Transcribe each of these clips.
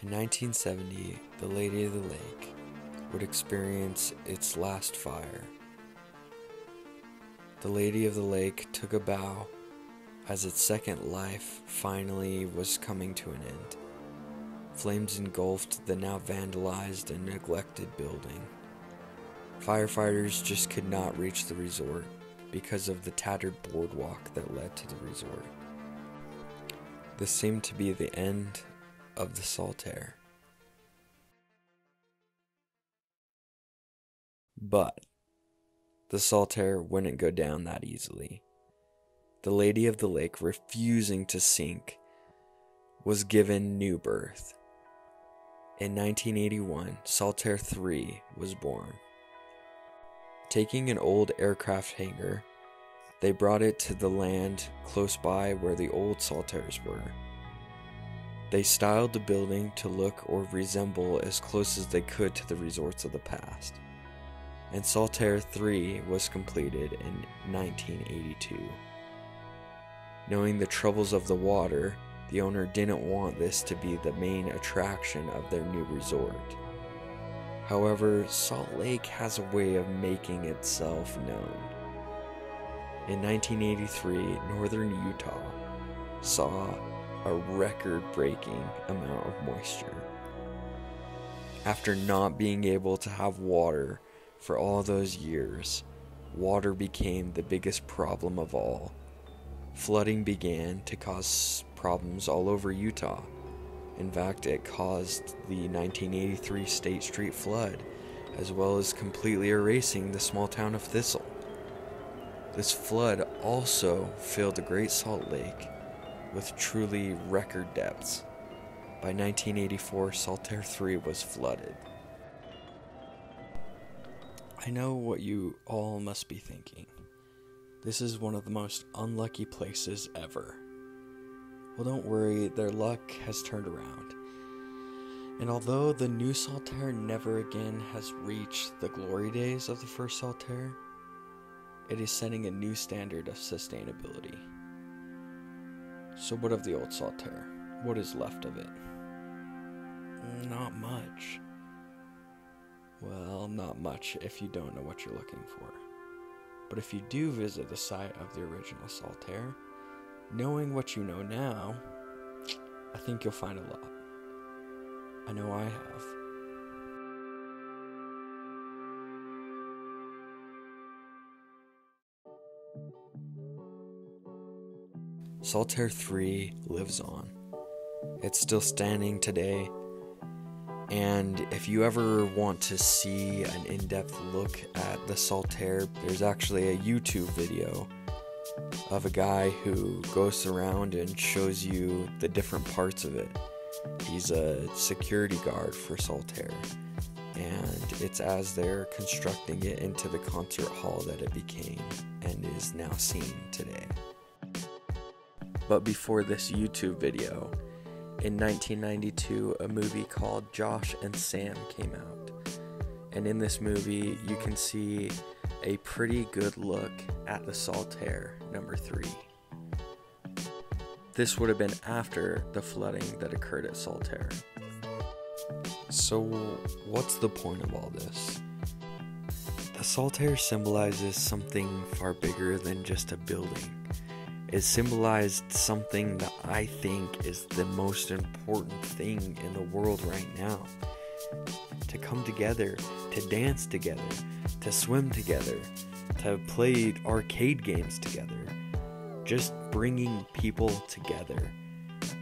In 1970, the Lady of the Lake would experience its last fire. The Lady of the Lake took a bow as its second life finally was coming to an end. Flames engulfed the now vandalized and neglected building. Firefighters just could not reach the resort because of the tattered boardwalk that led to the resort. This seemed to be the end of the Saltair. But the Saltair wouldn't go down that easily. The Lady of the Lake, refusing to sink, was given new birth. In 1981, Saltair 3 was born. Taking an old aircraft hangar, they brought it to the land close by where the old Saltairs were. They styled the building to look or resemble as close as they could to the resorts of the past. And Saltair 3 was completed in 1982. Knowing the troubles of the water, the owner didn't want this to be the main attraction of their new resort. However, Salt Lake has a way of making itself known. In 1983, northern Utah saw a record-breaking amount of moisture. After not being able to have water for all those years, water became the biggest problem of all. Flooding began to cause problems all over Utah. In fact, it caused the 1983 State Street flood, as well as completely erasing the small town of Thistle. This flood also filled the Great Salt Lake with truly record depths. By 1984, Saltair 3 was flooded. I know what you all must be thinking. This is one of the most unlucky places ever. Well, don't worry, their luck has turned around. And although the new Saltair never again has reached the glory days of the first Saltair, it is setting a new standard of sustainability. So what of the old Saltair? What is left of it? Not much. Well, not much if you don't know what you're looking for. But if you do visit the site of the original Saltair, knowing what you know now, I think you'll find a lot. I know I have. Saltair 3 lives on. It's still standing today. And if you ever want to see an in-depth look at the Saltair, there's actually a YouTube video of a guy who goes around and shows you the different parts of it. He's a security guard for Saltair, and it's as they're constructing it into the concert hall that it became and is now seen today. But before this YouTube video, in 1992, a movie called Josh and Sam came out. And in this movie, you can see a pretty good look at the Saltair number 3. This would have been after the flooding that occurred at Saltair. So what's the point of all this? The Saltair symbolizes something far bigger than just a building. It symbolized something that I think is the most important thing in the world right now. To come together, to dance together, to swim together, to play arcade games together. Just bringing people together.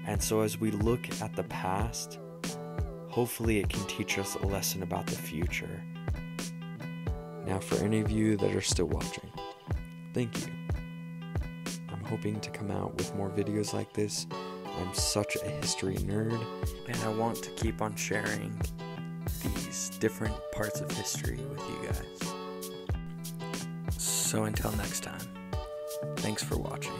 And so as we look at the past, hopefully it can teach us a lesson about the future. Now for any of you that are still watching, thank you. Hoping to come out with more videos like this. I'm such a history nerd, and I want to keep on sharing these different parts of history with you guys. So until next time, thanks for watching.